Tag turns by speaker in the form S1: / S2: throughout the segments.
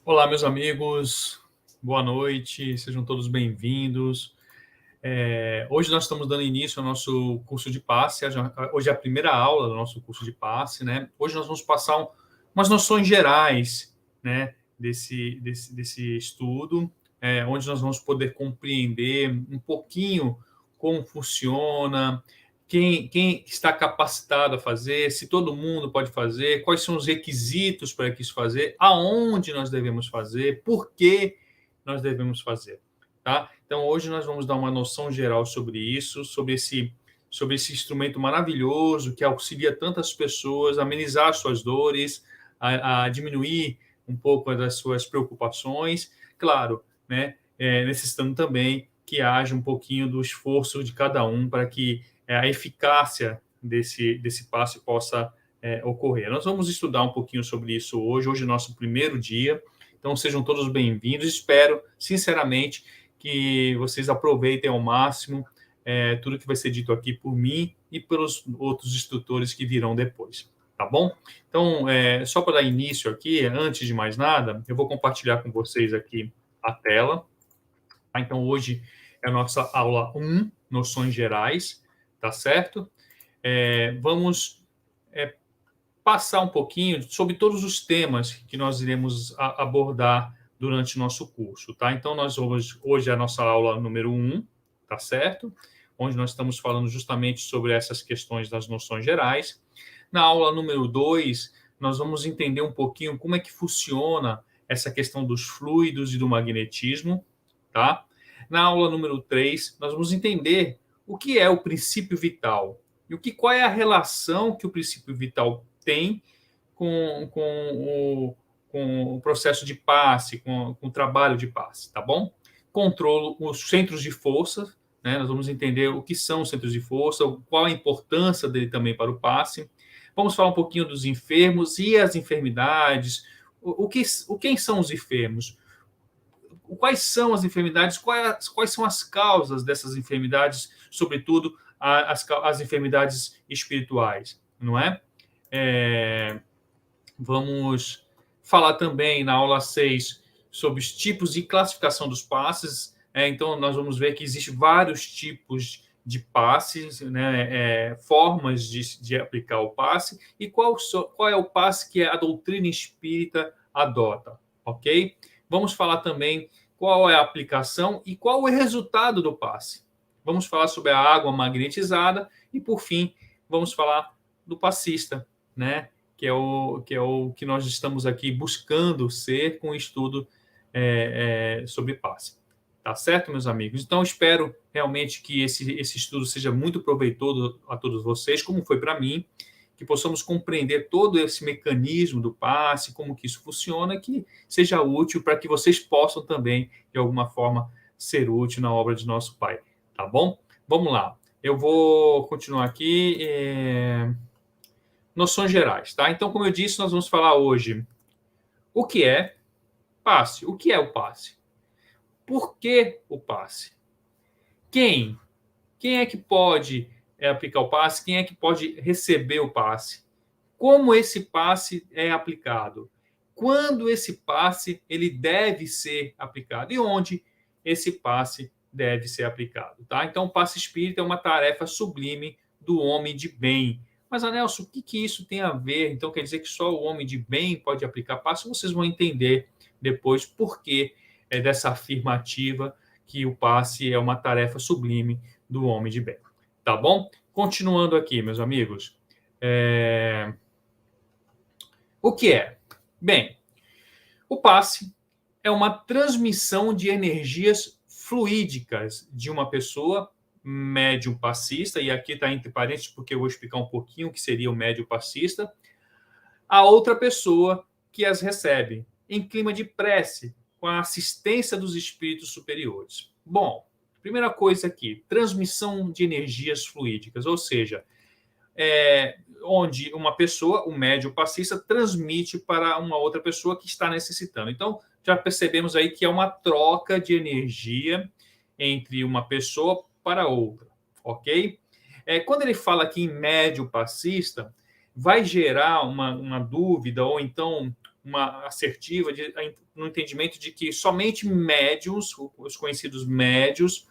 S1: Olá, meus amigos, boa noite, sejam todos bem-vindos. Hoje nós estamos dando início ao nosso curso de passe. Hoje é a primeira aula do nosso curso de passe, né? Hoje nós vamos passar umas noções gerais, né, desse estudo, onde nós vamos poder compreender um pouquinho como funciona, quem está capacitado a fazer, se todo mundo pode fazer, quais são os requisitos para que isso fazer, aonde nós devemos fazer, por que nós devemos fazer, tá? Então, hoje nós vamos dar uma noção geral sobre isso, sobre esse instrumento maravilhoso que auxilia tantas pessoas a amenizar suas dores, a diminuir um pouco das suas preocupações, claro, né? Necessitando também que haja um pouquinho do esforço de cada um para que a eficácia desse passe possa ocorrer. Nós vamos estudar um pouquinho sobre isso hoje. Hoje é o nosso primeiro dia, então sejam todos bem-vindos. Espero, sinceramente, que vocês aproveitem ao máximo tudo que vai ser dito aqui por mim e pelos outros instrutores que virão depois, tá bom? Então, só para dar início aqui, antes de mais nada, eu vou compartilhar com vocês aqui a tela. Tá? Então, hoje é a nossa aula 1, noções gerais, tá certo? Vamos passar um pouquinho sobre todos os temas que nós iremos abordar durante o nosso curso, tá? Então, hoje é a nossa aula número 1, tá certo? Onde nós estamos falando justamente sobre essas questões das noções gerais. Na aula número 2, nós vamos entender um pouquinho como é que funciona essa questão dos fluidos e do magnetismo, tá? Na aula número 3, nós vamos entender o que é o princípio vital e qual é a relação que o princípio vital tem com o processo de passe, com o trabalho de passe, tá bom? Controlo os centros de força, né? Nós vamos entender o que são os centros de força, qual a importância dele também para o passe. Vamos falar um pouquinho dos enfermos e as enfermidades. Quem são os enfermos? Quais são as enfermidades? Quais são as causas dessas enfermidades, sobretudo as enfermidades espirituais, não é? Vamos falar também na aula 6 sobre os tipos de classificação dos passes. Então, nós vamos ver que existem vários tipos de passes, né, formas de aplicar o passe, e qual é o passe que a doutrina espírita adota, ok? Vamos falar também qual é a aplicação e qual é o resultado do passe. Vamos falar sobre a água magnetizada e, por fim, vamos falar do passista, né? Que é o que nós estamos aqui buscando ser com o estudo sobre passe. Tá certo, meus amigos? Então, espero realmente que esse estudo seja muito proveitoso a todos vocês, como foi para mim, que possamos compreender todo esse mecanismo do passe, como que isso funciona, que seja útil para que vocês possam também, de alguma forma, ser útil na obra de nosso Pai. Tá bom? Vamos lá. Eu vou continuar aqui. Noções gerais, tá? Então, como eu disse, nós vamos falar hoje o que é passe. O que é o passe? Por que o passe? Quem? Quem é que pode aplicar o passe? Quem é que pode receber o passe? Como esse passe é aplicado? Quando esse passe ele deve ser aplicado? E onde esse passe deve ser aplicado, tá? Então, o passe espírita é uma tarefa sublime do homem de bem. Mas, Anelson, o que isso tem a ver? Então, quer dizer que só o homem de bem pode aplicar passe? Vocês vão entender depois por que dessa afirmativa que o passe é uma tarefa sublime do homem de bem. Tá bom? Continuando aqui, meus amigos. O que é? Bem, o passe é uma transmissão de energias fluídicas de uma pessoa médium passista, e aqui está entre parênteses porque eu vou explicar um pouquinho o que seria o médium passista, a outra pessoa que as recebe, em clima de prece, com a assistência dos espíritos superiores. Bom, primeira coisa aqui, transmissão de energias fluídicas, ou seja, onde uma pessoa, o médium passista, transmite para uma outra pessoa que está necessitando. Então, já percebemos aí que é uma troca de energia entre uma pessoa para outra, ok? Quando ele fala aqui em médium passista, vai gerar uma dúvida ou então uma assertiva no entendimento de que somente médiuns, os conhecidos médios,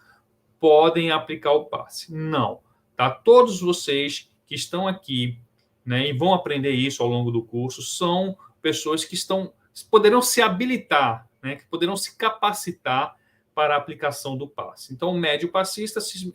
S1: podem aplicar o passe. Não. Tá? Todos vocês que estão aqui, né, e vão aprender isso ao longo do curso, são pessoas que poderão se habilitar, né, que poderão se capacitar para a aplicação do passe. Então, o médio passista se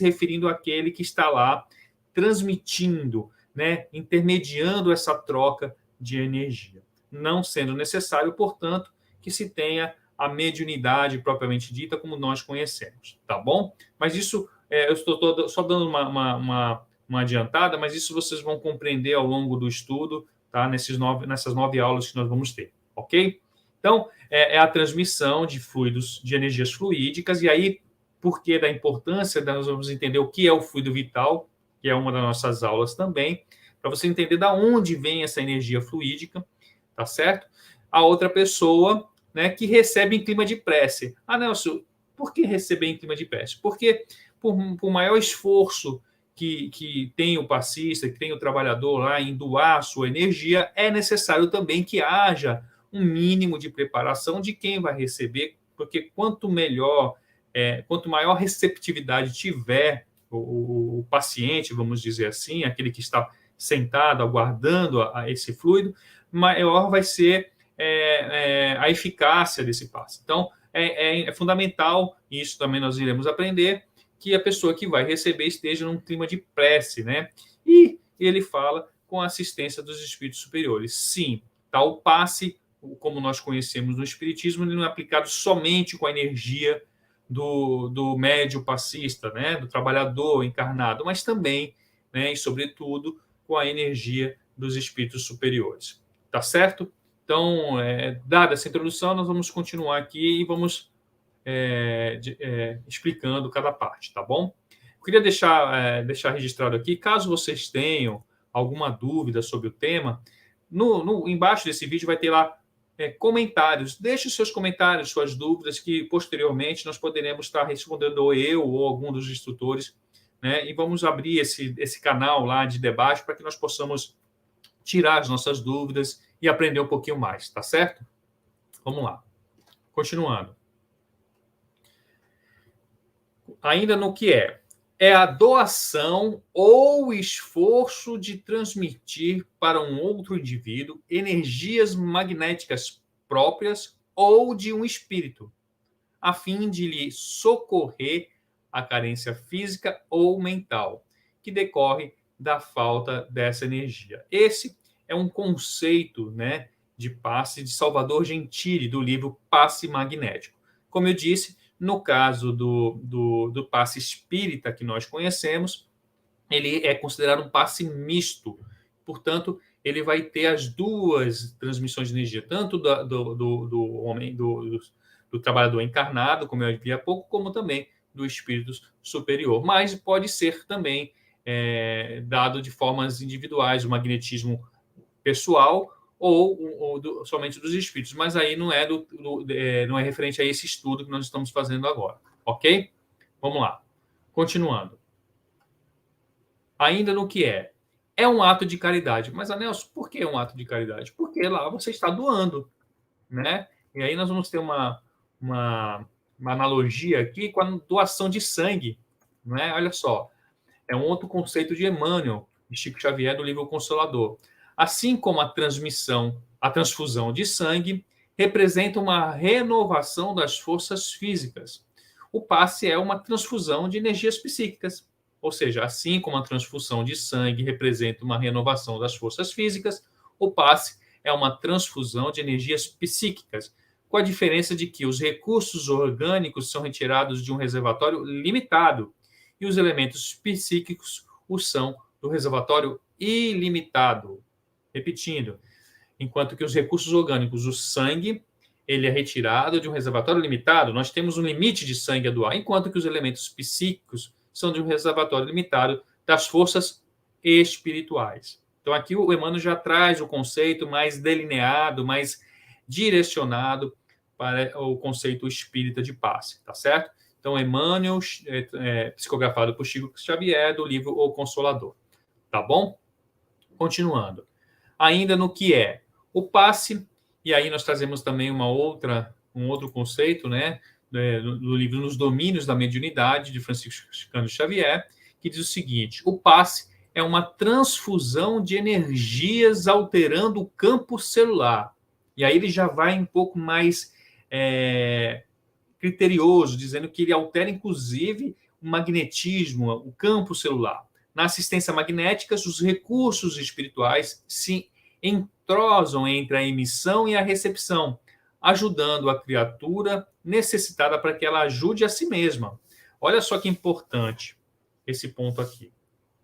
S1: referindo àquele que está lá transmitindo, né, intermediando essa troca de energia. Não sendo necessário, portanto, que se tenha a mediunidade propriamente dita como nós conhecemos, tá bom? Mas isso, eu estou só dando uma adiantada, mas isso vocês vão compreender ao longo do estudo, tá? Nessas 9 aulas que nós vamos ter, ok? Então, é a transmissão de fluidos, de energias fluídicas, e aí, por que da importância, nós vamos entender o que é o fluido vital, que é uma das nossas aulas também, para você entender de onde vem essa energia fluídica, tá certo? A outra pessoa, né, que recebe em clima de prece. Ah, Nelson, por que receber em clima de prece? Porque por maior esforço que tem o passista, que tem o trabalhador lá em doar a sua energia, é necessário também que haja um mínimo de preparação de quem vai receber, porque quanto maior receptividade tiver o paciente, vamos dizer assim, aquele que está sentado, aguardando esse fluido, maior vai ser a eficácia desse passe. Então, é fundamental, e isso também nós iremos aprender, que a pessoa que vai receber esteja num clima de prece, né? E ele fala com a assistência dos espíritos superiores. Sim, tal passe, como nós conhecemos no Espiritismo, ele não é aplicado somente com a energia do médio passista, né? Do trabalhador encarnado, mas também, né? E sobretudo, com a energia dos espíritos superiores. Tá certo? Então, dada essa introdução, nós vamos continuar aqui e vamos explicando cada parte, tá bom? Eu queria deixar registrado aqui, caso vocês tenham alguma dúvida sobre o tema, embaixo desse vídeo vai ter lá comentários. Deixe os seus comentários, suas dúvidas, que posteriormente nós poderemos estar respondendo, ou eu ou algum dos instrutores, né? E vamos abrir esse canal lá de debate para que nós possamos tirar as nossas dúvidas e aprender um pouquinho mais, tá certo? Vamos lá. Continuando. Ainda no que é a doação ou esforço de transmitir para um outro indivíduo energias magnéticas próprias ou de um espírito, a fim de lhe socorrer a carência física ou mental, que decorre da falta dessa energia. Esse é um conceito, né, de passe de Salvador Gentili, do livro Passe Magnético. Como eu disse, no caso do passe espírita que nós conhecemos, ele é considerado um passe misto. Portanto, ele vai ter as duas transmissões de energia, tanto do homem, do trabalhador encarnado, como eu vi há pouco, como também do espírito superior. Mas pode ser também dado de formas individuais, o magnetismo pessoal ou somente dos espíritos. Mas aí não é referente a esse estudo que nós estamos fazendo agora. Ok? Vamos lá. Continuando. Ainda no que é um ato de caridade. Mas, Anelson, por que é um ato de caridade? Porque lá você está doando, né? E aí nós vamos ter uma analogia aqui com a doação de sangue, né? Olha só, é um outro conceito de Emmanuel, de Chico Xavier, do livro Consolador. Assim como a transfusão de sangue representa uma renovação das forças físicas, o passe é uma transfusão de energias psíquicas. Ou seja, assim como a transfusão de sangue representa uma renovação das forças físicas, o passe é uma transfusão de energias psíquicas, com a diferença de que os recursos orgânicos são retirados de um reservatório limitado e os elementos psíquicos o são do reservatório ilimitado. Repetindo, enquanto que os recursos orgânicos, o sangue, ele é retirado de um reservatório limitado, nós temos um limite de sangue a doar, enquanto que os elementos psíquicos são de um reservatório limitado das forças espirituais. Então, aqui o Emmanuel já traz o conceito mais delineado, mais direcionado para o conceito espírita de passe, tá certo? Então, Emmanuel, psicografado por Chico Xavier, do livro O Consolador. Tá bom? Continuando. Ainda no que O passe, e aí nós trazemos também um outro conceito, né, do livro Nos Domínios da Mediunidade, de Francisco Xavier, que diz o seguinte: o passe é uma transfusão de energias alterando o campo celular. E aí ele já vai um pouco mais criterioso, dizendo que ele altera, inclusive, o magnetismo, o campo celular. Na assistência magnética, os recursos espirituais se entrosam entre a emissão e a recepção, ajudando a criatura necessitada para que ela ajude a si mesma. Olha só que importante esse ponto aqui,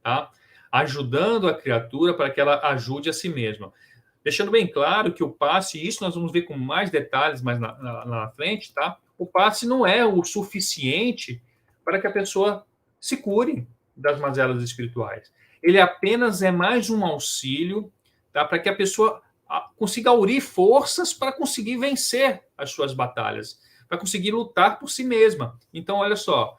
S1: tá? Ajudando a criatura para que ela ajude a si mesma. Deixando bem claro que o passe, isso nós vamos ver com mais detalhes mais na frente, tá? O passe não é o suficiente para que a pessoa se cure das mazelas espirituais. Ele apenas é mais um auxílio, tá? Para que a pessoa consiga aurir forças para conseguir vencer as suas batalhas, para conseguir lutar por si mesma. Então, olha só,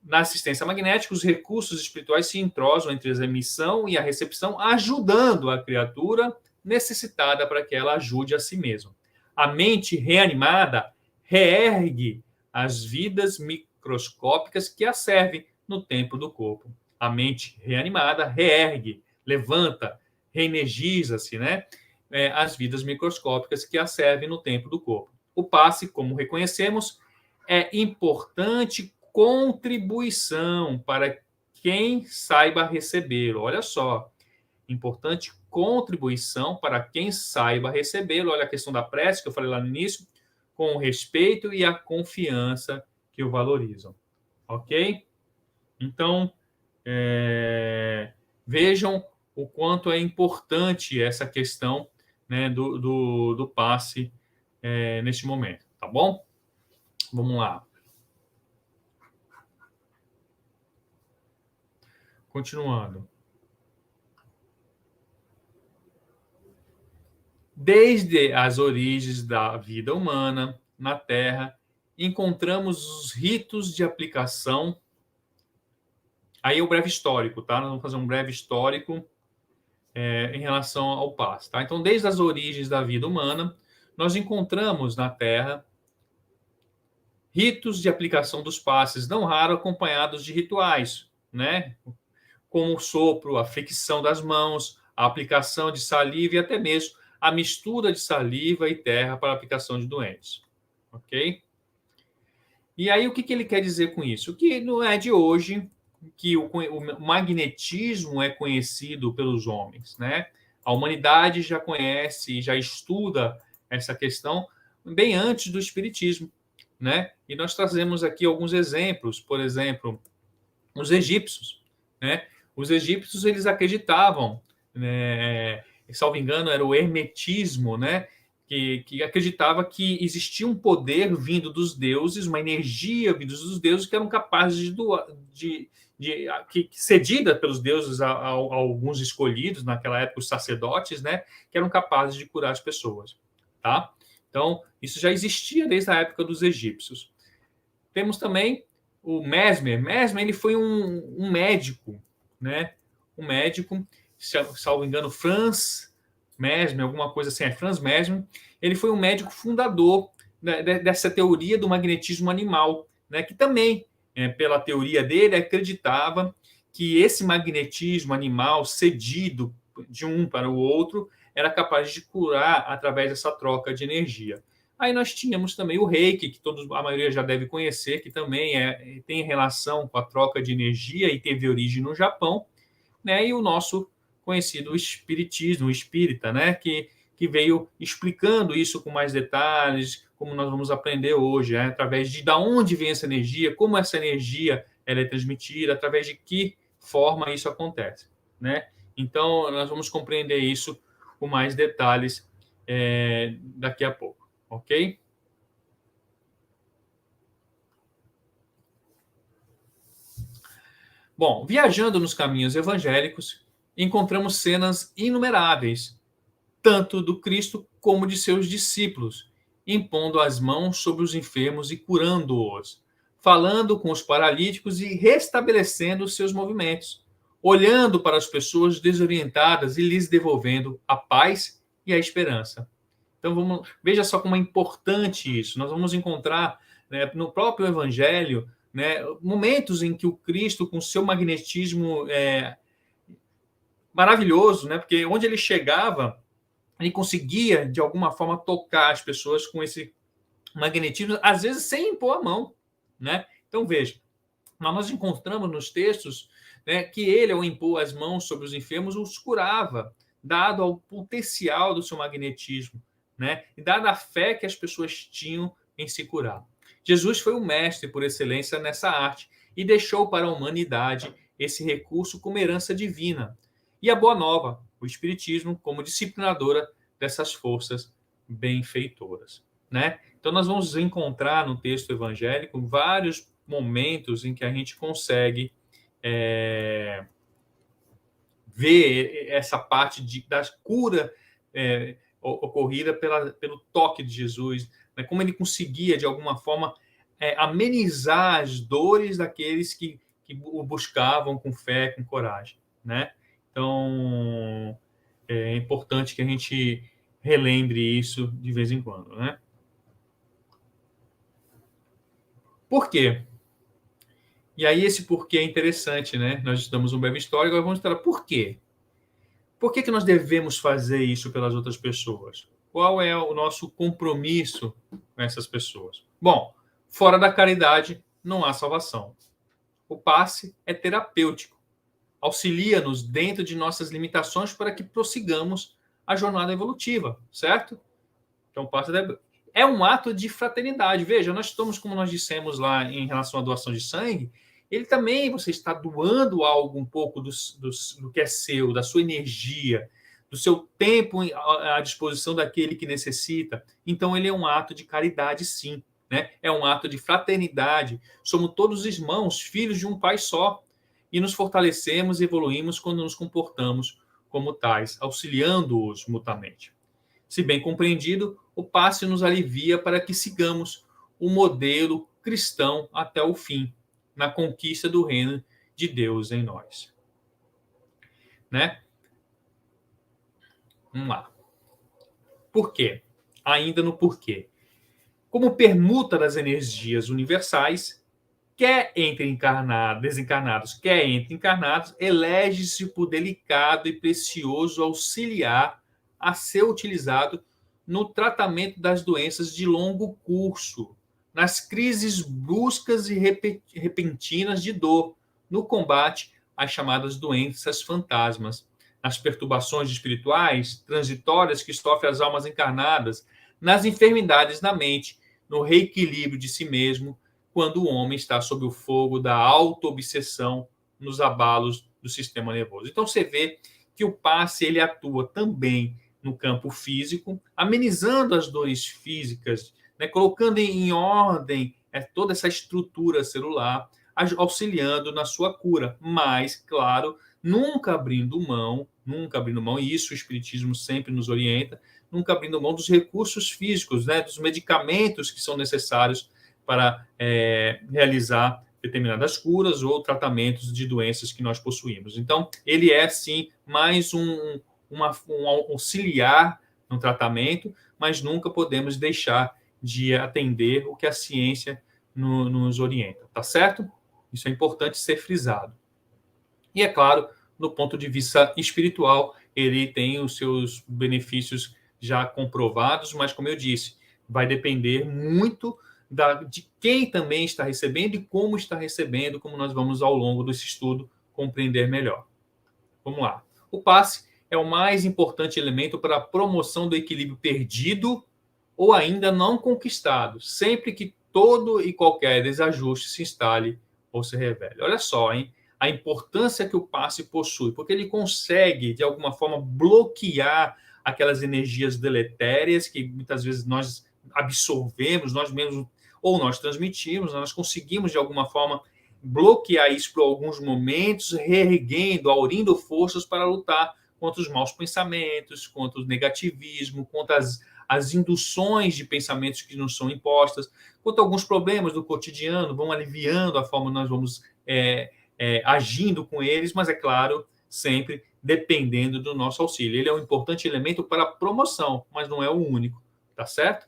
S1: na assistência magnética, os recursos espirituais se entrosam entre a emissão e a recepção, ajudando a criatura necessitada para que ela ajude a si mesma. A mente reanimada reergue as vidas microscópicas que a servem no tempo do corpo. A mente reanimada reergue, levanta, reenergiza-se, né? As vidas microscópicas que a servem no tempo do corpo. O passe, como reconhecemos, é importante contribuição para quem saiba recebê-lo. Olha só, importante contribuição para quem saiba recebê-lo. Olha a questão da prece que eu falei lá no início, com o respeito e a confiança que o valorizam. Ok? Então, vejam o quanto é importante essa questão, né, do passe neste momento, tá bom? Vamos lá. Continuando. Desde as origens da vida humana na Terra, encontramos os ritos de aplicação. Aí é o breve histórico, tá? Nós vamos fazer um breve histórico em relação ao passe, tá? Então, desde as origens da vida humana, nós encontramos na Terra ritos de aplicação dos passes, não raro acompanhados de rituais, né? Como o sopro, a fricção das mãos, a aplicação de saliva e até mesmo a mistura de saliva e terra para a aplicação de doentes. Ok? E aí, o que ele quer dizer com isso? Que não é de hoje que o magnetismo é conhecido pelos homens, né? A humanidade já conhece, já estuda essa questão bem antes do espiritismo, né? E nós trazemos aqui alguns exemplos, por exemplo, os egípcios, né? Os egípcios, eles acreditavam, né, salvo engano, era o hermetismo, né, que acreditava que existia um poder vindo dos deuses, uma energia vinda dos deuses que eram capazes que cedida pelos deuses a alguns escolhidos, naquela época os sacerdotes, né, que eram capazes de curar as pessoas, tá? Então, isso já existia desde a época dos egípcios. Temos também o Mesmer. Mesmer, ele foi um médico, né? Um médico, salvo engano, Franz Mesmer, alguma coisa assim, Franz Mesmer. Ele foi um médico fundador, né, dessa teoria do magnetismo animal, né? Que também, pela teoria dele, acreditava que esse magnetismo animal cedido de um para o outro era capaz de curar através dessa troca de energia. Aí nós tínhamos também o Reiki, que a maioria já deve conhecer, que também tem relação com a troca de energia e teve origem no Japão, né? E o nosso conhecido espiritismo, o espírita, né? Que veio explicando isso com mais detalhes, como nós vamos aprender hoje, né? Através de onde vem essa energia, como essa energia ela é transmitida, através de que forma isso acontece, né? Então, nós vamos compreender isso com mais detalhes daqui a pouco. Ok? Bom, viajando nos caminhos evangélicos, encontramos cenas inumeráveis, tanto do Cristo como de seus discípulos, impondo as mãos sobre os enfermos e curando-os, falando com os paralíticos e restabelecendo seus movimentos, olhando para as pessoas desorientadas e lhes devolvendo a paz e a esperança. Então, veja só como é importante isso. Nós vamos encontrar, né, no próprio Evangelho, né, momentos em que o Cristo, com seu magnetismo maravilhoso, né, porque onde ele chegava, ele conseguia, de alguma forma, tocar as pessoas com esse magnetismo, às vezes sem impor a mão. Né? Então, veja, nós encontramos nos textos, né, que ele, ao impor as mãos sobre os enfermos, os curava, dado ao potencial do seu magnetismo, né, e dada a fé que as pessoas tinham em se curar. Jesus foi o mestre por excelência nessa arte e deixou para a humanidade esse recurso como herança divina. E a Boa Nova, o Espiritismo, como disciplinadora dessas forças benfeitoras. Né? Então, nós vamos encontrar no texto evangélico vários momentos em que a gente consegue ver essa parte da cura ocorrida pelo toque de Jesus, né? Como ele conseguia, de alguma forma, amenizar as dores daqueles que o buscavam com fé, com coragem. Né? Então, é importante que a gente relembre isso de vez em quando. Né? Por quê? E aí esse porquê é interessante, né? Nós estudamos um breve histórico, agora vamos falar por quê? Por que nós devemos fazer isso pelas outras pessoas? Qual é o nosso compromisso com essas pessoas? Bom, fora da caridade não há salvação. O passe é terapêutico. Auxilia-nos dentro de nossas limitações para que prossigamos a jornada evolutiva, certo? Então, o passe é um ato de fraternidade. Veja, nós estamos, como nós dissemos lá em relação à doação de sangue, ele também, você está doando algo um pouco do que é seu, da sua energia, do seu tempo à disposição daquele que necessita. Então, ele é um ato de caridade, sim. Né? É um ato de fraternidade. Somos todos irmãos, filhos de um pai só. E nos fortalecemos e evoluímos quando nos comportamos como tais, auxiliando-os mutuamente. Se bem compreendido, o passe nos alivia para que sigamos o modelo cristão até o fim, na conquista do reino de Deus em nós. Né? Vamos lá. Por quê? Ainda no porquê. Como permuta das energias universais, quer entre desencarnados, quer entre encarnados, elege-se por delicado e precioso auxiliar a ser utilizado no tratamento das doenças de longo curso, nas crises bruscas e repentinas de dor, no combate às chamadas doenças fantasmas, nas perturbações espirituais transitórias que sofrem as almas encarnadas, nas enfermidades da mente, no reequilíbrio de si mesmo, quando o homem está sob o fogo da auto-obsessão nos abalos do sistema nervoso. Então, você vê que o passe ele atua também no campo físico, amenizando as dores físicas, né, colocando em ordem toda essa estrutura celular, auxiliando na sua cura. Mas, claro, nunca abrindo mão, e isso o Espiritismo sempre nos orienta, nunca abrindo mão dos recursos físicos, né, dos medicamentos que são necessários para realizar determinadas curas ou tratamentos de doenças que nós possuímos. Então, ele é, sim, mais um auxiliar no tratamento, mas nunca podemos deixar de atender o que a ciência nos orienta, tá certo? Isso é importante ser frisado. E, é claro, no ponto de vista espiritual, ele tem os seus benefícios já comprovados, mas, como eu disse, vai depender muito de quem também está recebendo e como está recebendo, como nós vamos, ao longo desse estudo, compreender melhor. Vamos lá. O passe é o mais importante elemento para a promoção do equilíbrio perdido ou ainda não conquistado, sempre que todo e qualquer desajuste se instale ou se revele. Olha só, hein? A importância que o passe possui, porque ele consegue, de alguma forma, bloquear aquelas energias deletérias que muitas vezes nós absorvemos, nós mesmos, ou nós transmitimos, nós conseguimos, de alguma forma, bloquear isso por alguns momentos, reerguendo, aurindo forças para lutar contra os maus pensamentos, contra o negativismo, contra as induções de pensamentos que nos são impostas, contra alguns problemas do cotidiano, vão aliviando a forma que nós vamos agindo com eles, mas, é claro, sempre dependendo do nosso auxílio. Ele é um importante elemento para a promoção, mas não é o único, tá certo?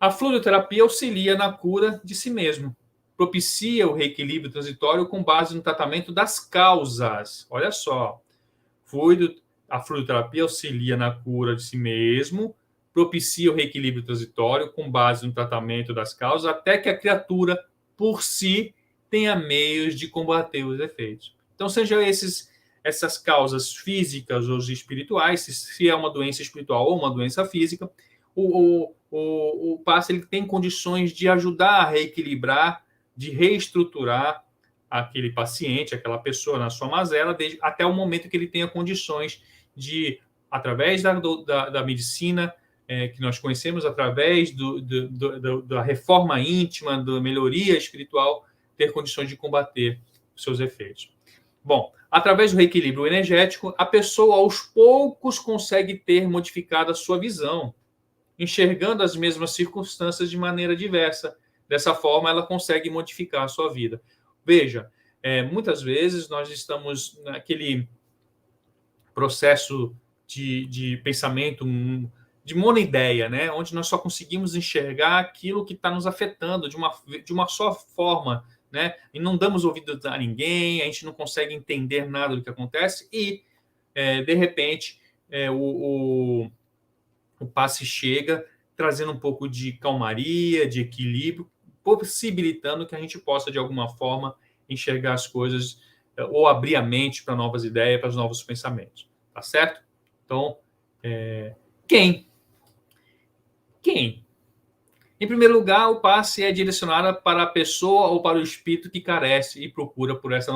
S1: A fluidoterapia auxilia na cura de si mesmo, propicia o reequilíbrio transitório com base no tratamento das causas. Olha só, a fluidoterapia auxilia na cura de si mesmo, propicia o reequilíbrio transitório com base no tratamento das causas, até que a criatura, por si, tenha meios de combater os efeitos. Então, sejam essas causas físicas ou espirituais, se é uma doença espiritual ou uma doença física, o passe ele tem condições de ajudar a reequilibrar, de reestruturar aquele paciente, aquela pessoa na sua mazela, até o momento que ele tenha condições de, através da medicina que nós conhecemos, através da reforma íntima, da melhoria espiritual, ter condições de combater os seus efeitos. Bom, através do reequilíbrio energético, a pessoa aos poucos consegue ter modificado a sua visão, enxergando as mesmas circunstâncias de maneira diversa. Dessa forma, ela consegue modificar a sua vida. Veja, muitas vezes nós estamos naquele processo de pensamento, de monoideia, né? Onde nós só conseguimos enxergar aquilo que está nos afetando de uma só forma, né? E não damos ouvido a ninguém, a gente não consegue entender nada do que acontece e, de repente, o passe chega trazendo um pouco de calmaria, de equilíbrio, possibilitando que a gente possa, de alguma forma, enxergar as coisas ou abrir a mente para novas ideias, para os novos pensamentos. Tá certo? Então, quem? Em primeiro lugar, o passe é direcionado para a pessoa ou para o espírito que carece e procura por esse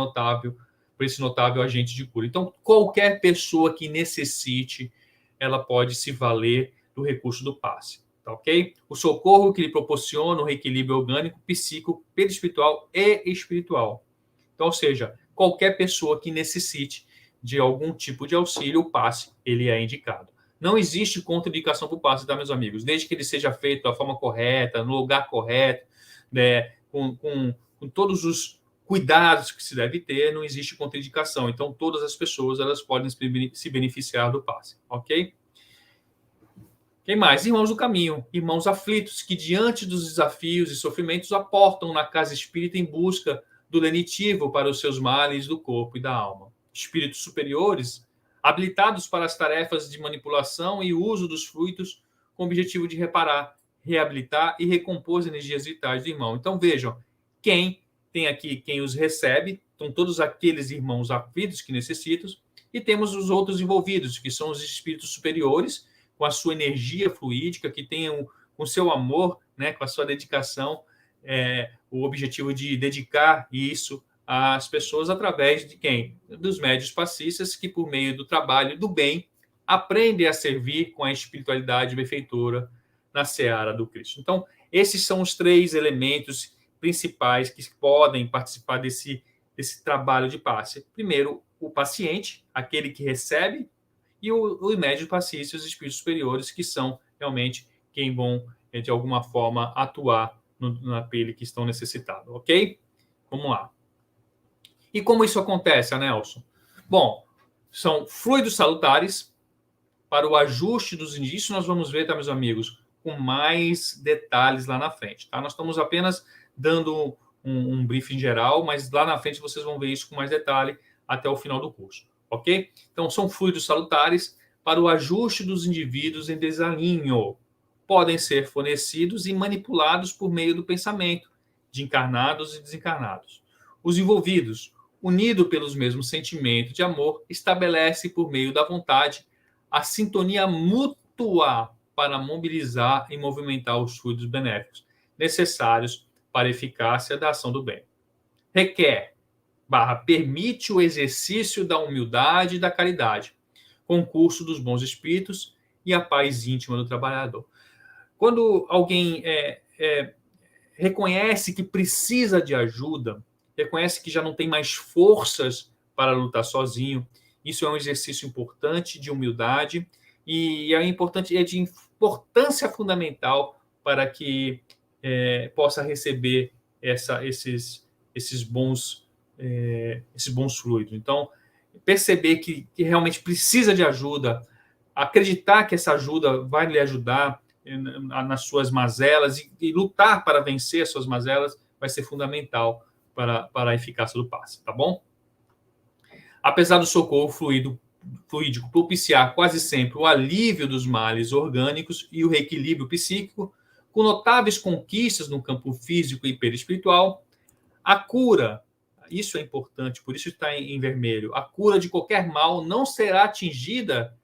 S1: notável agente de cura. Então, qualquer pessoa que necessite, ela pode se valer do recurso do passe, tá ok? O socorro que lhe proporciona o reequilíbrio orgânico, psíquico, perispiritual e espiritual. Então, ou seja, qualquer pessoa que necessite de algum tipo de auxílio, o passe, ele é indicado. Não existe contraindicação para o passe, tá, meus amigos? Desde que ele seja feito da forma correta, no lugar correto, né, com todos os cuidados que se deve ter, não existe contraindicação. Então, todas as pessoas elas podem se beneficiar do passe, ok? Quem mais? Irmãos do caminho, irmãos aflitos, que diante dos desafios e sofrimentos aportam na casa espírita em busca do lenitivo para os seus males do corpo e da alma. Espíritos superiores, habilitados para as tarefas de manipulação e uso dos fluidos com o objetivo de reparar, reabilitar e recompor as energias vitais do irmão. Então vejam, quem tem aqui, quem os recebe, são todos aqueles irmãos aflitos que necessitam, e temos os outros envolvidos, que são os espíritos superiores, com a sua energia fluídica, que tenham com o seu amor, né, com a sua dedicação, o objetivo de dedicar isso às pessoas através de quem? Dos médios passistas, que por meio do trabalho do bem, aprendem a servir com a espiritualidade benfeitora na seara do Cristo. Então, esses são os três elementos principais que podem participar desse trabalho de passe. Primeiro, o paciente, aquele que recebe, e o médio passista e os espíritos superiores, que são realmente quem vão, de alguma forma, atuar naquele que estão necessitados, ok? Vamos lá. E como isso acontece, Anelson? Bom, são fluidos salutares para o ajuste dos indícios. Nós vamos ver, tá, meus amigos, com mais detalhes lá na frente, tá? Nós estamos apenas dando um briefing geral, mas lá na frente vocês vão ver isso com mais detalhe até o final do curso. Ok? Então, são fluidos salutares para o ajuste dos indivíduos em desalinho. Podem ser fornecidos e manipulados por meio do pensamento, de encarnados e desencarnados. Os envolvidos, unidos pelos mesmos sentimentos de amor, estabelecem por meio da vontade a sintonia mútua para mobilizar e movimentar os fluidos benéficos necessários para a eficácia da ação do bem. Permite o exercício da humildade e da caridade, concurso dos bons espíritos e a paz íntima do trabalhador. Quando alguém reconhece que precisa de ajuda, reconhece que já não tem mais forças para lutar sozinho, isso é um exercício importante de humildade e é de importância fundamental para que possa receber esses bons fluidos. Então, perceber que realmente precisa de ajuda, acreditar que essa ajuda vai lhe ajudar nas suas mazelas e lutar para vencer as suas mazelas vai ser fundamental para a eficácia do passe, tá bom? Apesar do socorro fluídico propiciar quase sempre o alívio dos males orgânicos e o reequilíbrio psíquico, com notáveis conquistas no campo físico e perispiritual, a cura, isso é importante, por isso está em vermelho, a cura de qualquer mal não será atingida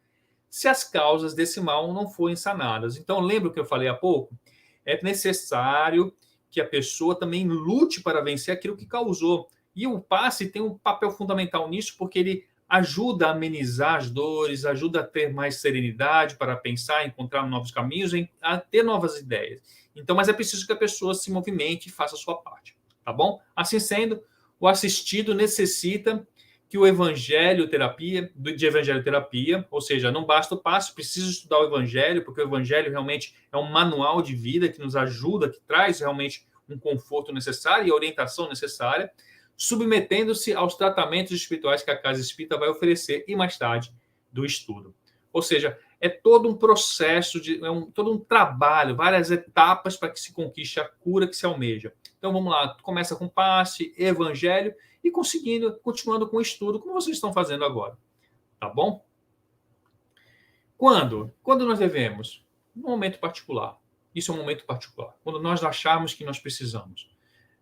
S1: se as causas desse mal não forem sanadas. Então, lembra o que eu falei há pouco? É necessário que a pessoa também lute para vencer aquilo que causou. E o passe tem um papel fundamental nisso, porque ele ajuda a amenizar as dores, ajuda a ter mais serenidade para pensar, encontrar novos caminhos, a ter novas ideias. Então, mas é preciso que a pessoa se movimente e faça a sua parte, tá bom? Assim sendo, o assistido necessita que o evangelho terapia, ou seja, não basta o passo, preciso estudar o evangelho, porque o evangelho realmente é um manual de vida que nos ajuda, que traz realmente um conforto necessário e a orientação necessária, submetendo-se aos tratamentos espirituais que a casa espírita vai oferecer e mais tarde do estudo. Ou seja, é todo um processo, todo um trabalho, várias etapas para que se conquiste a cura que se almeja. Então vamos lá, começa com passe, evangelho e continuando com o estudo, como vocês estão fazendo agora. Tá bom? Quando? Quando nós devemos? No momento particular. Isso é um momento particular. Quando nós acharmos que nós precisamos.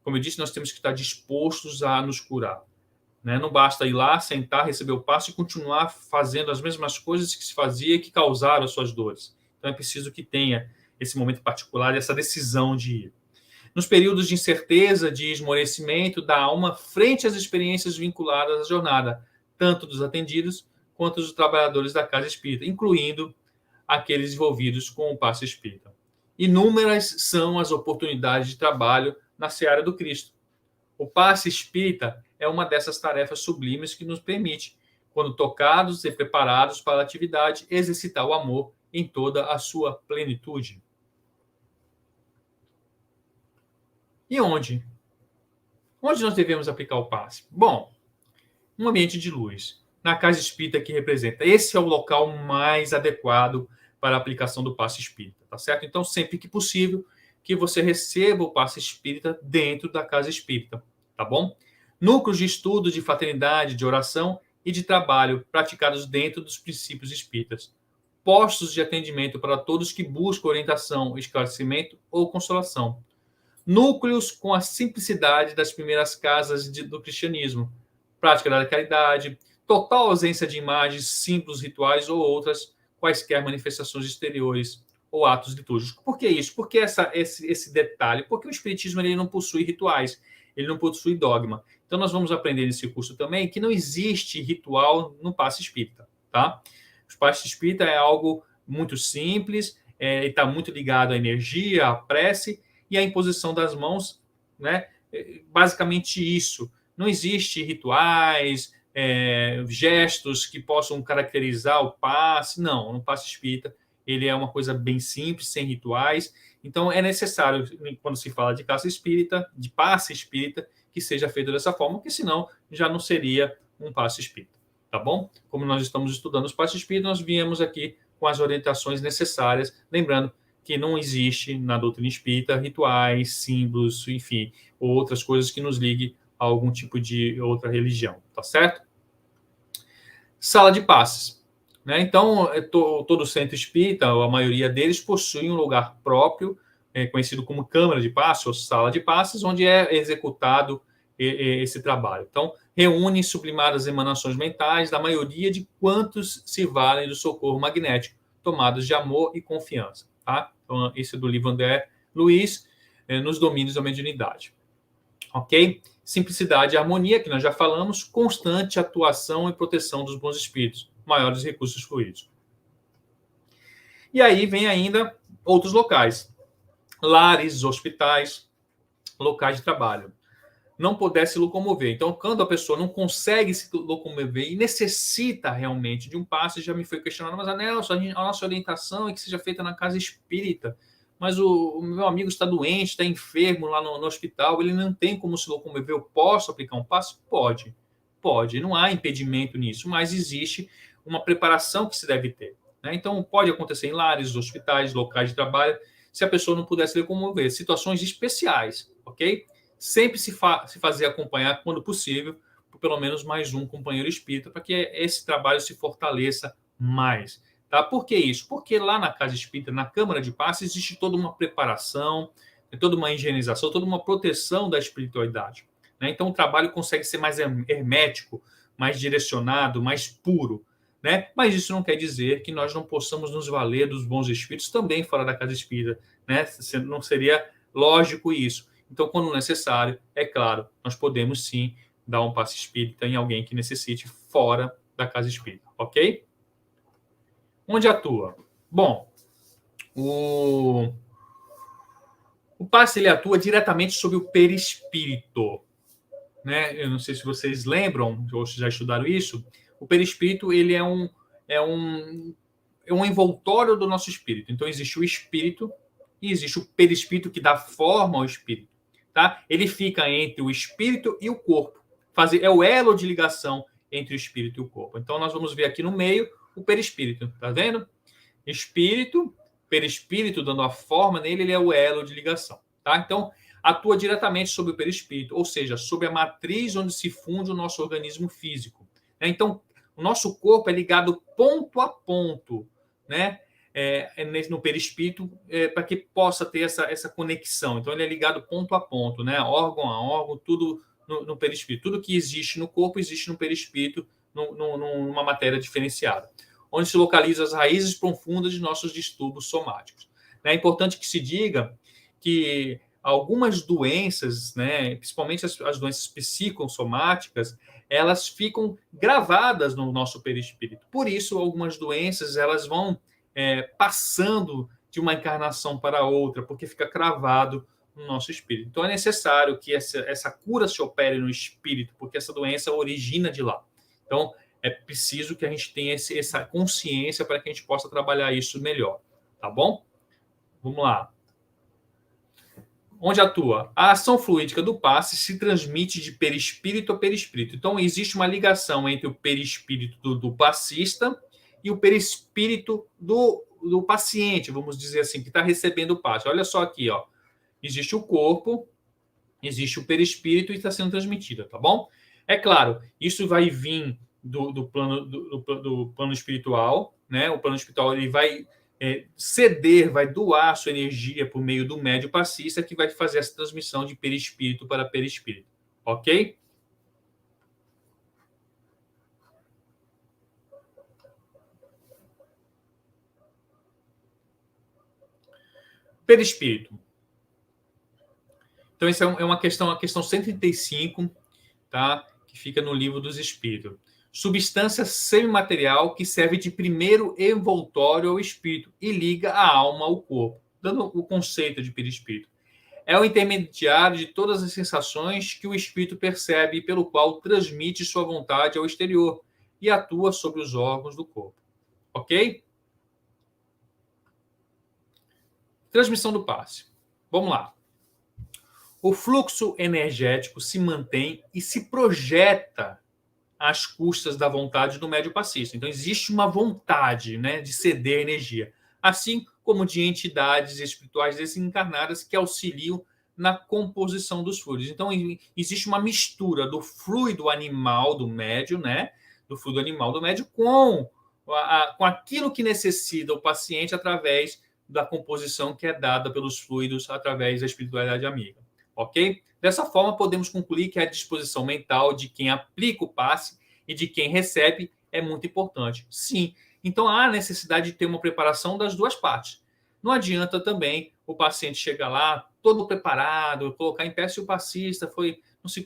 S1: Como eu disse, nós temos que estar dispostos a nos curar. Né? Não basta ir lá, sentar, receber o passo e continuar fazendo as mesmas coisas que se fazia e que causaram as suas dores. Então é preciso que tenha esse momento particular, essa decisão de ir. Nos períodos de incerteza, de esmorecimento da alma, frente às experiências vinculadas à jornada, tanto dos atendidos quanto dos trabalhadores da casa espírita, incluindo aqueles envolvidos com o passe espírita. Inúmeras são as oportunidades de trabalho na seara do Cristo. O passe espírita é uma dessas tarefas sublimes que nos permite, quando tocados e preparados para a atividade, exercitar o amor em toda a sua plenitude. E onde? Onde nós devemos aplicar o passe? Bom, um ambiente de luz, na casa espírita que representa. Esse é o local mais adequado para a aplicação do passe espírita, tá certo? Então, sempre que possível, que você receba o passe espírita dentro da casa espírita, tá bom? Núcleos de estudo, de fraternidade, de oração e de trabalho praticados dentro dos princípios espíritas. Postos de atendimento para todos que buscam orientação, esclarecimento ou consolação. Núcleos com a simplicidade das primeiras casas do cristianismo. Prática da caridade, total ausência de imagens, símbolos, rituais ou outras quaisquer manifestações exteriores ou atos litúrgicos. Por que isso? Por que esse detalhe? Porque o espiritismo ele não possui rituais, ele não possui dogma. Então nós vamos aprender nesse curso também que não existe ritual no passe espírita, tá? O passe espírita é algo muito simples, está muito ligado à energia, à prece e à imposição das mãos, né? Basicamente isso. Não existe rituais, gestos que possam caracterizar o passe. Não, no passe espírita ele é uma coisa bem simples, sem rituais. Então é necessário, quando se fala de casa espírita, de passe espírita, que seja feito dessa forma, porque senão já não seria um passe espírita, tá bom? Como nós estamos estudando os passes espíritas, nós viemos aqui com as orientações necessárias, lembrando que não existe na doutrina espírita rituais, símbolos, enfim, ou outras coisas que nos liguem a algum tipo de outra religião, tá certo? Sala de passes. Né? Então, todo centro espírita, a maioria deles, possui um lugar próprio, conhecido como câmara de passes ou sala de passes, onde é executado esse trabalho. Então, reúne sublimadas emanações mentais da maioria de quantos se valem do socorro magnético, tomados de amor e confiança. Tá? Então, isso é do livro André Luiz, nos domínios da mediunidade. Ok? Simplicidade e harmonia, que nós já falamos, constante atuação e proteção dos bons espíritos, maiores recursos fluídicos. E aí vem ainda outros locais, lares, hospitais, locais de trabalho. Não puder se locomover. Então, quando a pessoa não consegue se locomover e necessita realmente de um passe, já me foi questionado, mas a nossa orientação é que seja feita na casa espírita. Mas o meu amigo está doente, está enfermo lá no hospital, ele não tem como se locomover, eu posso aplicar um passe? Pode. Pode, não há impedimento nisso, mas existe uma preparação que se deve ter, né? Então, pode acontecer em lares, hospitais, locais de trabalho, se a pessoa não puder se locomover. Situações especiais, ok? Sempre se fazer acompanhar, quando possível, por pelo menos mais um companheiro espírita, para que esse trabalho se fortaleça mais. Tá? Por que isso? Porque lá na casa espírita, na Câmara de Passe, existe toda uma preparação, toda uma higienização, toda uma proteção da espiritualidade, né? Então o trabalho consegue ser mais hermético, mais direcionado, mais puro, né? Mas isso não quer dizer que nós não possamos nos valer dos bons espíritos também fora da casa espírita, né? Não seria lógico isso. Então, quando necessário, é claro, nós podemos sim dar um passe espírita em alguém que necessite fora da casa espírita, ok? Onde atua? Bom, o passe ele atua diretamente sobre o perispírito, né? Eu não sei se vocês lembram ou se já estudaram isso. O perispírito ele é um envoltório do nosso espírito. Então existe o espírito e existe o perispírito que dá forma ao espírito, tá? Ele fica entre o espírito e o corpo. É o elo de ligação entre o espírito e o corpo. Então nós vamos ver aqui no meio o perispírito, tá vendo? Espírito, perispírito dando a forma nele, ele é o elo de ligação, tá? Então atua diretamente sobre o perispírito, ou seja, sobre a matriz onde se funde o nosso organismo físico, né? Então o nosso corpo é ligado ponto a ponto, né? No perispírito, para que possa ter essa conexão. Então ele é ligado ponto a ponto, né? Órgão a órgão, tudo no perispírito. Tudo que existe no corpo existe no perispírito, numa matéria diferenciada, onde se localizam as raízes profundas de nossos distúrbios somáticos. É importante que se diga que algumas doenças, né, principalmente as doenças psicossomáticas, elas ficam gravadas no nosso perispírito. Por isso, algumas doenças elas vão passando de uma encarnação para outra, porque fica cravado no nosso espírito. Então, é necessário que essa cura se opere no espírito, porque essa doença origina de lá. Então, é preciso que a gente tenha essa consciência para que a gente possa trabalhar isso melhor, tá bom? Vamos lá. Onde atua? A ação fluídica do passe se transmite de perispírito a perispírito. Então, existe uma ligação entre o perispírito do passista e o perispírito do paciente, vamos dizer assim, que está recebendo o passe. Olha só aqui, ó. Existe o corpo, existe o perispírito e está sendo transmitido, tá bom? É claro, isso vai vir do plano espiritual, né? O plano espiritual ele vai ceder, vai doar sua energia por meio do médio passista, que vai fazer essa transmissão de perispírito para perispírito, ok? Perispírito. Então, isso é uma questão 135, tá? Que fica no Livro dos Espíritos. Substância semimaterial que serve de primeiro envoltório ao espírito e liga a alma ao corpo, dando o conceito de perispírito. É o intermediário de todas as sensações que o espírito percebe, pelo qual transmite sua vontade ao exterior e atua sobre os órgãos do corpo. Ok? Transmissão do passe. Vamos lá. O fluxo energético se mantém e se projeta às custas da vontade do médio passista. Então, existe uma vontade, né, de ceder energia, assim como de entidades espirituais desencarnadas que auxiliam na composição dos fluidos. Então, existe uma mistura do fluido animal do médio, né, do fluido animal do médio com aquilo que necessita o paciente através da composição que é dada pelos fluidos através da espiritualidade amiga. Ok? Dessa forma, podemos concluir que a disposição mental de quem aplica o passe e de quem recebe é muito importante. Sim. Então, há necessidade de ter uma preparação das duas partes. Não adianta também o paciente chegar lá todo preparado, colocar em pé se o passista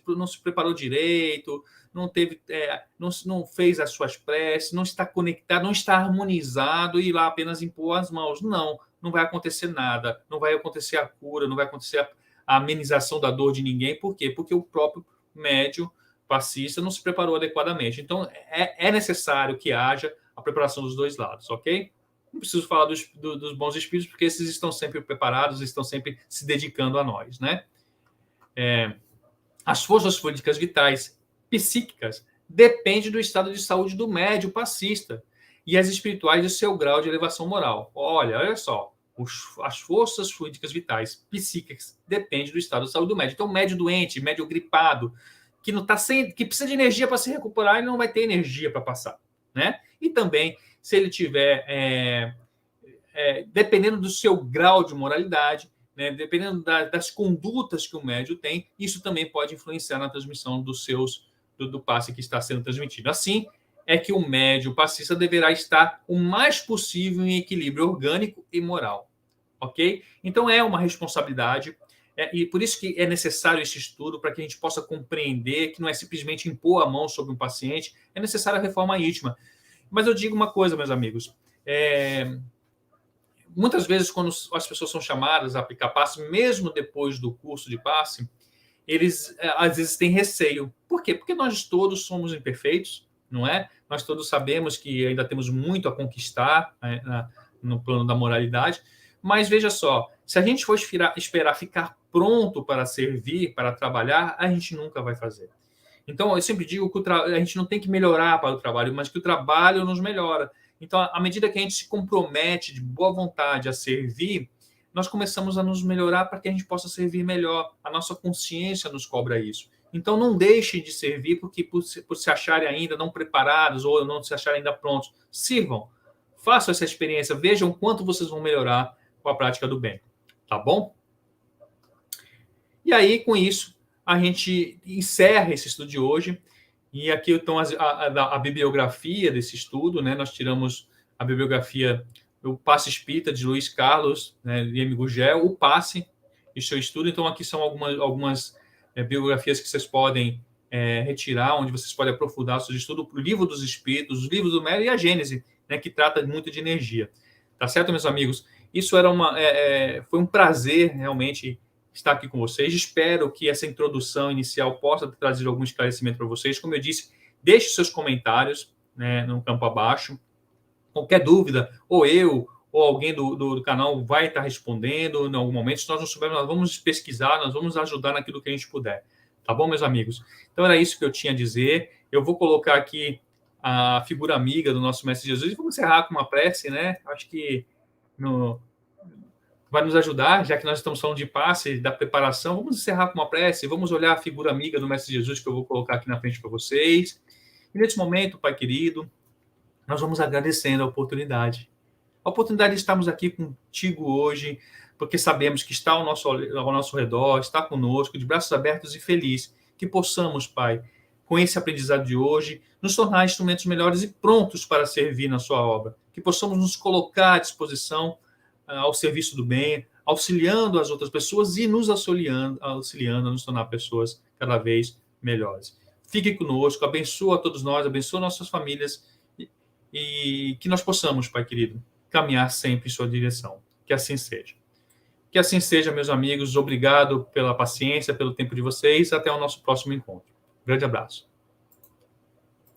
S1: não se preparou direito, não fez as suas preces, não está conectado, não está harmonizado e ir lá apenas impor as mãos. Não vai acontecer nada, não vai acontecer a cura, não vai acontecer a amenização da dor de ninguém. Por quê? Porque o próprio médium passista não se preparou adequadamente. Então, é necessário que haja a preparação dos dois lados, ok? Não preciso falar dos bons espíritos, porque esses estão sempre preparados, estão sempre se dedicando a nós, né? As forças fluídicas vitais psíquicas depende do estado de saúde do médium passista e as espirituais do seu grau de elevação moral. Olha só, as forças fluídicas vitais psíquicas dependem do estado de saúde do médium. Então, médio doente, médio gripado, que não tá que precisa de energia para se recuperar, ele não vai ter energia para passar, né? E também, se ele tiver, dependendo do seu grau de moralidade, né, dependendo das condutas que o médium tem, isso também pode influenciar na transmissão do passe que está sendo transmitido. Assim, é que o médium passista deverá estar o mais possível em equilíbrio orgânico e moral, ok? Então, é uma responsabilidade, e por isso que é necessário esse estudo, para que a gente possa compreender que não é simplesmente impor a mão sobre um paciente, é necessária a reforma íntima. Mas eu digo uma coisa, meus amigos, muitas vezes, quando as pessoas são chamadas a aplicar passe, mesmo depois do curso de passe, eles às vezes têm receio. Por quê? Porque nós todos somos imperfeitos, não é? Nós todos sabemos que ainda temos muito a conquistar, né, no plano da moralidade, mas veja só, se a gente for esperar ficar pronto para servir, para trabalhar, a gente nunca vai fazer. Então, eu sempre digo que a gente não tem que melhorar para o trabalho, mas que o trabalho nos melhora. Então, à medida que a gente se compromete de boa vontade a servir, nós começamos a nos melhorar para que a gente possa servir melhor. A nossa consciência nos cobra isso. Então, não deixem de servir por se acharem ainda não preparados ou não se acharem ainda prontos. Sirvam, façam essa experiência, vejam quanto vocês vão melhorar com a prática do bem. Tá bom? E aí, com isso, a gente encerra esse estudo de hoje. E aqui estão a bibliografia desse estudo, né? Nós tiramos a bibliografia do Passe Espírita, de Luiz Carlos, né, de M. Gugel, o Passe e seu estudo. Então, aqui são algumas biografias que vocês podem retirar, onde vocês podem aprofundar o seu estudo, o Livro dos Espíritos, os livros do Médio e a Gênese, né, que trata muito de energia. Tá certo, meus amigos? Isso foi um prazer, realmente, estar aqui com vocês. Espero que essa introdução inicial possa trazer algum esclarecimento para vocês. Como eu disse, deixe seus comentários, né, no campo abaixo. Qualquer dúvida, ou eu, ou alguém do canal vai estar respondendo em algum momento. Se nós não soubermos, nós vamos pesquisar, nós vamos ajudar naquilo que a gente puder. Tá bom, meus amigos? Então, era isso que eu tinha a dizer. Eu vou colocar aqui a figura amiga do nosso Mestre Jesus e vamos encerrar com uma prece, né? Acho que vai nos ajudar, já que nós estamos falando de passe, da preparação. Vamos encerrar com uma prece, vamos olhar a figura amiga do Mestre Jesus, que eu vou colocar aqui na frente para vocês. E nesse momento, Pai querido, nós vamos agradecendo a oportunidade. A oportunidade de estarmos aqui contigo hoje, porque sabemos que está ao nosso redor, está conosco, de braços abertos e feliz. Que possamos, Pai, com esse aprendizado de hoje, nos tornar instrumentos melhores e prontos para servir na sua obra. Que possamos nos colocar à disposição ao serviço do bem, auxiliando as outras pessoas e nos auxiliando a nos tornar pessoas cada vez melhores. Fique conosco, abençoa a todos nós, abençoa nossas famílias e que nós possamos, Pai querido, caminhar sempre em sua direção. Que assim seja. Que assim seja, meus amigos. Obrigado pela paciência, pelo tempo de vocês. Até o nosso próximo encontro. Grande abraço.